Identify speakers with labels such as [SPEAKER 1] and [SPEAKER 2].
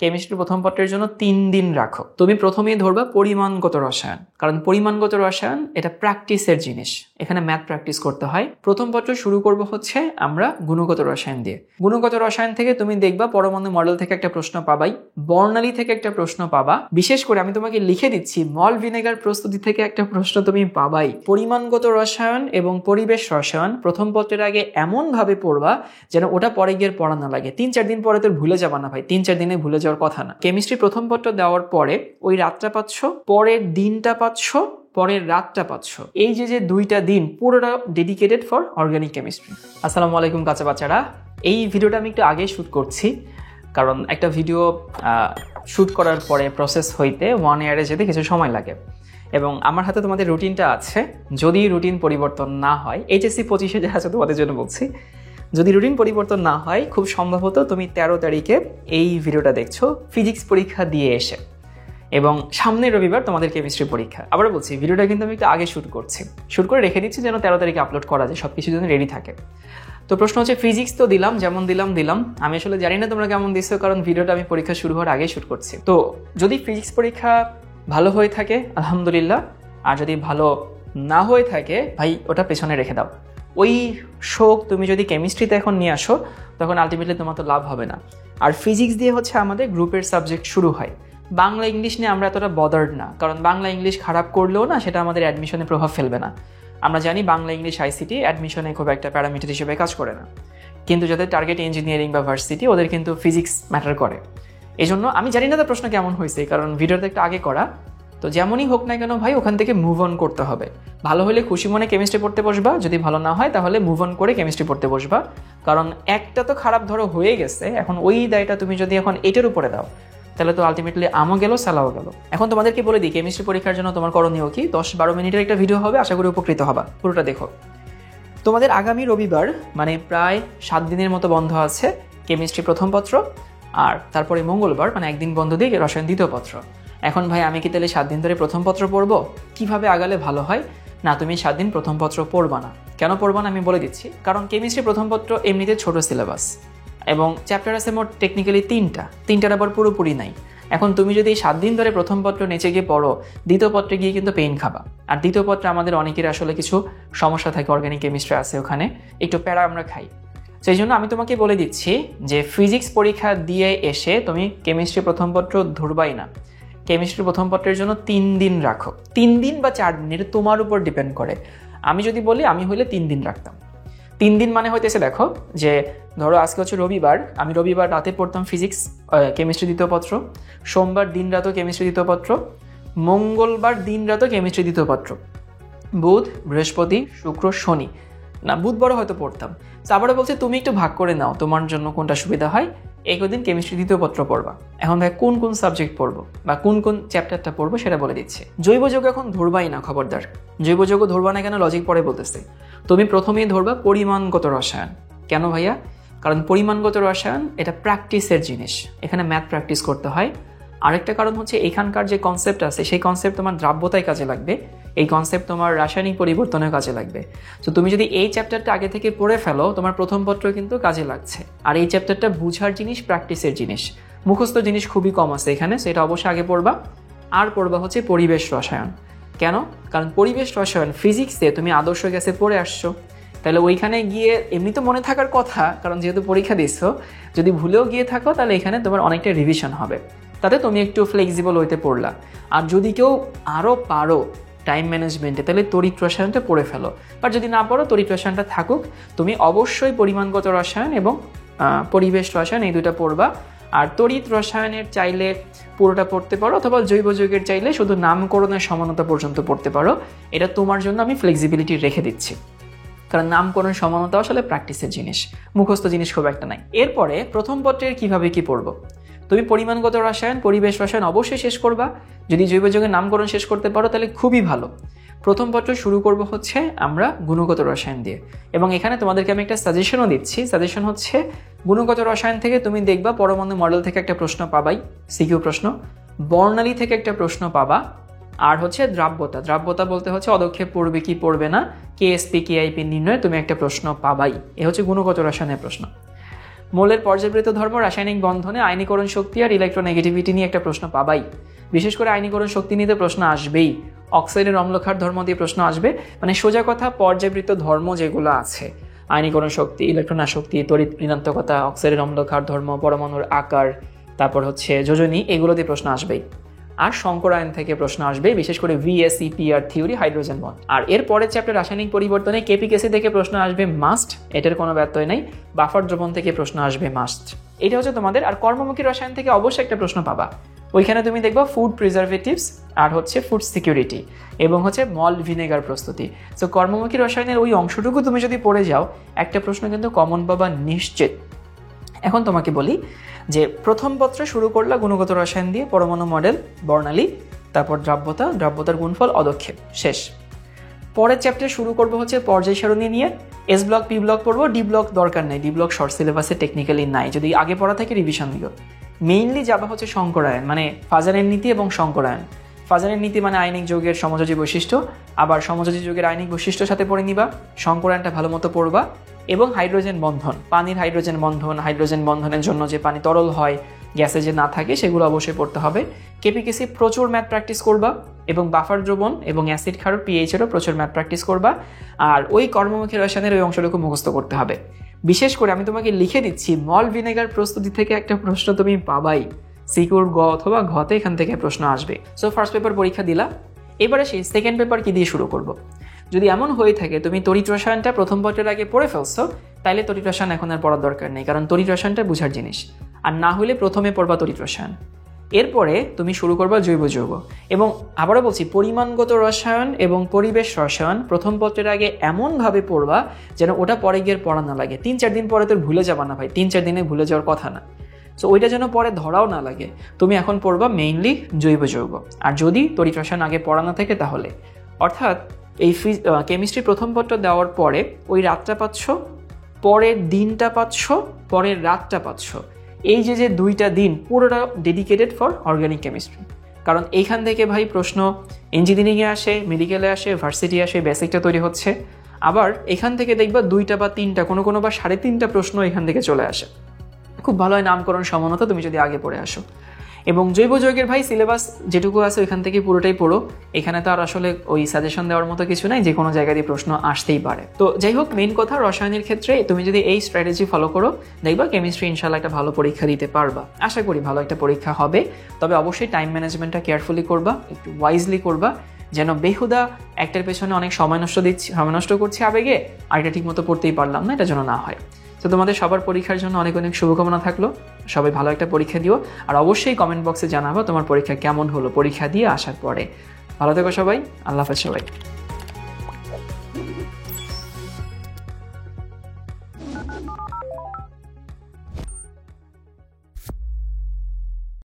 [SPEAKER 1] Chemistry প্রথম পত্রের জন্য 3 দিন রাখো। তুমি প্রথমেই ধরবা পরিমাণগত রসায়ন, কারণ পরিমাণগত রসায়ন এটা প্র্যাকটিসের জিনিস, এখানে ম্যাথ প্র্যাকটিস করতে হয়। প্রথম পত্র শুরু করব হচ্ছে আমরা গুণগত রসায়ন দিয়ে। গুণগত রসায়ন থেকে তুমি দেখবা পরমাণু মডেল থেকে একটা প্রশ্ন পাবাই, বর্ণালী থেকে একটা প্রশ্ন পাবা, বিশেষ করে আমি তোমাকে লিখে দিচ্ছি মল ভিনেগার প্রস্তুতি থেকে একটা প্রশ্ন তুমি পাবাই। পরিমাণগত রসায়ন এবং পরিবেশ রসায়ন প্রথম পত্রের আগে এমন ভাবে পড়বা যেন ওটা পরে গিয়ে পড়া না লাগে। 3-4 দিন পরে তোর ভুলে যাবা না ভাই, 3-4 দিনে ভুলে যাওয়ার কথা না। কেমিস্ট্রি প্রথম পত্র দেওয়ার পরে ওই রাতটা পাচ্ছ, পরের দিনটা পাচ্ছ, পরের রাতটা পাচ্ছ। এই যে 2টা দিন পুরোটা ডেডিকেটেড ফর অর্গানিক কেমিস্ট্রি। আসসালামু আলাইকুম কাঁচা বাচ্চারা, এই ভিডিওটা আমি একটু আগে শ্যুট করছি, কারণ একটা ভিডিও শ্যুট করার পরে প্রসেস হইতে 1 ইয়ারে যেতে কিছু সময় লাগে, এবং আমার হাতে তোমাদের রুটিনটা আছে। যদি রুটিন পরিবর্তন না হয়, HSC 25-এ যা আছে তোমাদের জন্য বলছি, যদি রুটিন পরিবর্তন না হয় খুব সম্ভবত তুমি 13 তারিখে এই ভিডিওটা দেখছো ফিজিক্স পরীক্ষা দিয়ে এসে, এবং সামনের রবিবার তোমাদের কেমিস্ট্রি পরীক্ষা। আবার বলছি, ভিডিওটা কিন্তু আমি একটু আগে শ্যুট করছি, শ্যুট করে রেখে দিচ্ছি যেন 13 তারিখে আপলোড করা যায়, সব কিছু যেন রেডি থাকে। তো প্রশ্ন হচ্ছে ফিজিক্স তো দিলাম, যেমন দিলাম। আমি আসলে জানি না তোমরা কেমন দিচ্ছ, কারণ ভিডিওটা আমি পরীক্ষা শুরু হওয়ার আগে শ্যুট করছি। তো যদি ফিজিক্স পরীক্ষা ভালো হয়ে থাকে আলহামদুলিল্লাহ, আর যদি ভালো না হয়ে থাকে ভাই ওটা পেছনে রেখে দাও। ওই শোক তুমি যদি কেমিস্ট্রিতে এখন নিয়ে আসো তখন আলটিমেটলি তোমার তো লাভ হবে না। আর ফিজিক্স দিয়ে হচ্ছে আমাদের গ্রুপের সাবজেক্ট শুরু হয়। বাংলা ইংলিশ নিয়ে আমরা এতটা বদার্ড না, কারণ বাংলা ইংলিশ খারাপ করলেও না সেটা আমাদের অ্যাডমিশনে প্রভাব ফেলবে না। আমরা জানি বাংলা ইংলিশ ICT অ্যাডমিশনে খুব একটা প্যারামিটার হিসেবে কাজ করে না, কিন্তু যাদের টার্গেট ইঞ্জিনিয়ারিং বা ভার্সিটি ওদের কিন্তু ফিজিক্স ম্যাটার করে। এই জন্য আমি জানি না তার প্রশ্ন কেমন হয়েছে, কারণ ভিডিওটা একটু আগে করা। তো যেমনই হোক না কেন ভাই, ওখান থেকে মুভ অন করতে হবে। ভালো হলে খুশি মনে কেমিস্ট্রি পড়তে বসবা, যদি ভালো না হয় তাহলে মুভ অন করে কেমিস্ট্রি পড়তে বসবা, কারণ একটা তো খারাপ ধরো হয়ে গেছে, এখন ওই দায়টা তুমি যদি এখন এটার উপরে দাও তাহলে তো আলটিমেটলি আমও গেল সালাও গেল। এখন তোমাদেরকে বলে দিই কেমিস্ট্রি পরীক্ষার জন্য তোমার করণীয় কি। 10-12 মিনিটের একটা ভিডিও হবে, আশা করি উপকৃত হবা, পুরোটা দেখো। তোমাদের আগামী রবিবার মানে প্রায় 7 দিনের মতো বন্ধ আছে কেমিস্ট্রি প্রথম পত্র, আর তারপরে মঙ্গলবার মানে একদিন বন্ধ দিয়ে রসায়ন দ্বিতীয় পত্র। এখন ভাই আমি কি তাহলে 7 দিন ধরে প্রথম পত্র পড়বো? কিভাবে আগালে ভালো হয়? না, তুমি 7 দিন প্রথম পত্র পড়বা না। কেন পড়বা না আমি বলে দিচ্ছি। কারণ কেমিস্ট্রি প্রথম পত্র এমনিতে ছোট সিলেবাস, এবং চ্যাপ্টার আছে মোট টেকনিক্যালি 3টার আবার পুরোপুরি নাই। এখন তুমি যদি 7 দিন ধরে প্রথম পত্র নেচে গিয়ে পড়ো, দ্বিতীয় পত্রে গিয়ে কিন্তু পেইন খাবা। আর দ্বিতীয় পত্রে আমাদের অনেকের আসলে কিছু সমস্যা থাকে, অর্গানিক কেমিস্ট্রি আছে ওখানে, একটু প্যারা আমরা খাই। সেই জন্য আমি তোমাকে বলে দিচ্ছি যে ফিজিক্স পরীক্ষা দিয়ে এসে তুমি কেমিস্ট্রি প্রথম পত্র ধরবাই না। কেমিস্ট্রি প্রথম পত্রের জন্য 3 দিন রাখো, 3 দিন বা 4 দিন, এটা তোমার উপর ডিপেন্ড করে। আমি যদি বলি, আমি হইলে 3 দিন রাখতাম। 3 দিন মানে হইতেছে, দেখো যে ধরো আজকে হচ্ছে রবিবার, আমি রবিবার রাতে পড়তাম ফিজিক্স কেমিস্ট্রি দ্বিতীয় পত্র, সোমবার দিন রাতও কেমিস্ট্রি দ্বিতীয় পত্র, মঙ্গলবার দিন রাতও কেমিস্ট্রি দ্বিতীয় পত্র, বুধ বৃহস্পতি শুক্র শনি, না বুধবারও হয়তো পড়তাম। আবারও বলছে তুমি একটু ভাগ করে নাও তোমার জন্য কোনটা সুবিধা হয়, এই কদিন কেমিস্ট্রি দ্বিতীয় পত্র পড়বা। এখন ভাই কোন কোন সাবজেক্ট পড়বো বা কোন কোন চ্যাপ্টারটা পড়বো সেটা বলে দিচ্ছি। জৈব যৌগ এখন ধরবাই না, খবরদার। জৈব যৌগ ধরবা না কেন, লজিক পরে বলতেছে। তুমি প্রথমেই ধরবা পরিমাণগত রসায়ন। কেন ভাইয়া? কারণ পরিমাণগত রসায়ন এটা প্র্যাকটিসের জিনিস, এখানে ম্যাথ প্র্যাকটিস করতে হয়। আরেকটা কারণ হচ্ছে এখানকার যে কনসেপ্ট আছে সেই কনসেপ্ট তোমার দ্রাব্যতায় কাজে লাগবে, এই কনসেপ্ট তোমার রাসায়নিক পরিবর্তনের কাজে লাগবে। তো তুমি যদি এই চ্যাপ্টারটা আগে থেকে পড়ে ফেলো, তোমার প্রথম পত্র কিন্তু কাজে লাগছে। আর এই চ্যাপ্টারটা বুঝার জিনিস, প্র্যাকটিসের জিনিস, মুখস্থ জিনিস খুবই কম আছে এখানে, সেটা অবশ্যই আগে পড়বা। আর পড়বা হচ্ছে পরিবেশ রসায়ন। কেন? কারণ পরিবেশ রসায়ন ফিজিক্সে তুমি আদর্শ গ্যাসে পড়ে আসছো, তাহলে ওইখানে গিয়ে এমনি তো মনে থাকার কথা, কারণ যেহেতু পরীক্ষা দিচ্ছ, যদি ভুলেও গিয়ে থাকো তাহলে এখানে তোমার অনেকটা রিভিশন হবে, তাতে তুমি একটু ফ্লেক্সিবল হইতে পড়লা। আর যদি কেউ আরও পারো টাইম ম্যানেজমেন্টে, তাহলে তড়িৎ রসায়নটা পড়ে ফেলো। আর যদি না পারো তড়িৎ রসায়নটা থাকুক, তুমি অবশ্যই পরিমাণগত রসায়ন এবং পরিবেশ রসায়ন এই দুটা পড়বা। আর তড়িৎ রসায়নের চাইলে পুরোটা পড়তে পারো, অথবা জৈব যৌগের চাইলে শুধু নামকরণের সমানতা পর্যন্ত পড়তে পারো। এটা তোমার জন্য আমি ফ্লেক্সিবিলিটি রেখে দিচ্ছি, কারণ নামকরণ সমানতা আসলে প্র্যাকটিসের জিনিস, মুখস্থ জিনিস খুব একটা নাই। এরপরে প্রথম পত্রের কিভাবে কি পড়বো, তুমি পরিমাণগত রসায়ন পরিবেশ রসায়ন অবশ্যই শেষ করবা। যদি জৈব যৌগের নামকরণ শেষ করতে পারো তাহলে খুবই ভালো। প্রথম পত্র শুরু করব হচ্ছে আমরা গুণগত রসায়ন দিয়ে, এবং এখানে তোমাদেরকে আমি একটা সাজেশনও দিচ্ছি। সাজেশন হচ্ছে গুণগত রসায়ন থেকে তুমি দেখবা পরমাণু মডেল থেকে একটা প্রশ্ন পাবাই, সিকিউ প্রশ্ন, বর্ণালী থেকে একটা প্রশ্ন পাবা, আর হচ্ছে দ্রাব্যতা বলতে হচ্ছে অদক্ষেপ পড়বে কি পড়বে না, KSP KIP নির্ণয়ে তুমি একটা প্রশ্ন পাবাই। এ হচ্ছে গুণগত রসায়নের প্রশ্ন। মৌলের পর্যায়বৃত্ত ধর্ম, রাসায়নিক বন্ধনে আয়নীকরণ শক্তি আর ইলেকট্রোনেগেটিভিটি নিয়ে একটা প্রশ্ন পাবাই। বিশেষ করে আয়নীকরণ শক্তি নিয়ে প্রশ্ন আসবেই, অক্সাইডের অম্লক্ষার ধর্ম দিয়ে প্রশ্ন আসবে। মানে সোজা কথা পর্যায়বৃত্ত ধর্ম যেগুলো আছে, আয়নীকরণ শক্তি, ইলেকট্রন আসক্তি, তড়িৎ ঋণাত্মকতা, অক্সাইডের অম্লক্ষার ধর্ম, পরমাণুর আকার, তারপর হচ্ছে যোজনী, এগুলো দিয়ে প্রশ্ন আসবেই। আর সংকরায়ন থেকে প্রশ্ন আসবে, বিশেষ করে VSEPR থিওরি, হাইড্রোজেন বন্ড। আর এর পরের চ্যাপ্টার রাসায়নিক পরিবর্তনে কেপিকেসি থেকে প্রশ্ন আসবে মাস্ট, এটার কোনো ব্যত্যয় নাই। বাফার দ্রবণ থেকে প্রশ্ন আসবে মাস্ট। এটা হচ্ছে তোমাদের। আর কর্মমুখী রসায়ন থেকে অবশ্যই একটা প্রশ্ন পাবা, ওইখানে তুমি দেখবা ফুড প্রিজারভেটিভস আর হচ্ছে ফুড সিকিউরিটি এবং হচ্ছে মল্ট ভিনেগার প্রস্তুতি। সো কর্মমুখী রসায়নের ওই অংশটুকু তুমি যদি পড়ে যাও, একটা প্রশ্ন কিন্তু কমন পাবা নিশ্চিত। এখন তোমাকে বলি যে প্রথম পত্র শুরু করলা গুণগত রসায়ন দিয়ে, পরমাণু মডেল, বর্ণালী, তারপর দ্রাব্যতা, দ্রাব্যতার গুণফল, অদক্ষেপ, শেষ। পরের চ্যাপ্টার শুরু করবো হচ্ছে পর্যায় সারণী নিয়ে। S ব্লক, P ব্লক পড়বো, D ব্লক দরকার নেই, D ব্লক শর্ট সিলেবাসে টেকনিক্যালি নাই, যদি আগে পড়া থেকে রিভিশন দিও। মেইনলি যাবা হচ্ছে সংকরায়ন, মানে ফাজারের নীতি এবং সংকরায়ন। ফাজারের নীতি মানে আয়নিক যৌগের সমযোজী বৈশিষ্ট্য, আবার সমযোজী যৌগের আয়নিক বৈশিষ্ট্যের সাথে পড়ে নিবা, সংকরায়নটা ভালো মতো পড়বা। এবং হাইড্রোজেন বন্ধন, পানির হাইড্রোজেন বন্ধন, হাইড্রোজেন বন্ধনের জন্য যে পানি তরল হয়, গ্যাসে যে না থাকে, সেগুলো অবশ্যই পড়তে হবে। কেপিকেসি প্রচুর ম্যাথ প্র্যাকটিস করবা, এবং বাফার দ্রবণ এবং অ্যাসিড ক্ষার পিএইচেরও প্রচুর ম্যাথ প্র্যাকটিস করবা। আর ওই কর্মমুখী রসায়নের ওই অংশটুকু মুখস্থ করতে হবে। বিশেষ করে আমি তোমাকে লিখে দিচ্ছি, মল্ট ভিনেগার প্রস্তুতি থেকে একটা প্রশ্ন তুমি পাবাই, সিকিউর গ অথবা ঘতে এখান থেকে প্রশ্ন আসবে। সো ফার্স্ট পেপার পরীক্ষা দিলা, এবারে সেই সেকেন্ড পেপার কি দিয়ে শুরু করব। যদি এমন হয়ে থাকে তুমি তড়িৎ রসায়নটা প্রথম পত্রের আগে পড়ে ফেলছো, তাইলে তড়িৎ রসায়ন এখন আর পড়ার দরকার নেই, কারণ তড়িৎ রসায়নটা বোঝার জিনিস। আর না হলে প্রথমে পড়বা তড়িৎ রসায়ন, এরপরে তুমি শুরু করবা জৈব যৌগ। এবং আবারও বলছি, পরিমাণগত রসায়ন এবং পরিবেশ রসায়ন প্রথম পত্রের আগে এমনভাবে পড়বা যেন ওটা পরে গিয়ে পড়া না লাগে। 3-4 দিন পরে তোর ভুলে যাবা না ভাই, 3-4 দিনে ভুলে যাওয়ার কথা না। সো ওইটা যেন পরে ধরাও না লাগে, তুমি এখন পড়বা মেইনলি জৈব যৌগ। আর যদি তড়িৎ রসায়ন আগে পড়ানো থাকে তাহলে, অর্থাৎ এই কেমিস্ট্রি প্রথম পত্র দেওয়ার পরে ওই রাতটা পাচ্ছ, পরের দিনটা পাচ্ছ, পরের রাতটা পাচ্ছ। এই যে 2টা দিন পুরোটা ডেডিকেটেড ফর অর্গানিক কেমিস্ট্রি। কারণ এইখান থেকে ভাই প্রশ্ন ইঞ্জিনিয়ারিংয়ে আসে, মেডিকেলে আসে, ভার্সিটি আসে, বেসিকটা তৈরি হচ্ছে। আবার এখান থেকে দেখবা 2টা বা 3টা, কোনো বা 3.5টা প্রশ্ন এখান থেকে চলে আসে। খুব ভালো হয় নামকরণ সমানতা তুমি যদি আগে পড়ে আসো। এবং জৈব যৌগের ভাই সিলেবাস যেটুকু আছে ওইখান থেকে পুরোটাই পড়ো। এখানে তো আর আসলে ওই সাজেশন দেওয়ার মতো কিছু নাই, যে কোনো জায়গা দিয়ে প্রশ্ন আসতেই পারে। তো যাই হোক, মেইন কথা রসায়নের ক্ষেত্রে তুমি যদি এই স্ট্র্যাটেজি ফলো করো, দেখবা কেমিস্ট্রি ইনশাল্লাহ একটা ভালো পরীক্ষা দিতে পারবা। আশা করি ভালো একটা পরীক্ষা হবে। তবে অবশ্যই টাইম ম্যানেজমেন্টটা কেয়ারফুলি করবা, একটু ওয়াইজলি করবা, যেন বেহুদা একটার পেছনে অনেক সময় নষ্ট করছি আবেগে, আর এটা ঠিক মতো পড়তেই পারলাম না, এটা যেন না হয়। তো তোমাদের সবার পরীক্ষার জন্য অনেক অনেক শুভকামনা থাকলো। সবাই ভালো একটা পরীক্ষা দিও, আর অবশ্যই কমেন্ট বক্সে জানাবো তোমার পরীক্ষা কেমন হলো পরীক্ষা দিয়ে আসার পরে। ভালো থেকো সবাই, আল্লাহ হাফেজ সবাই।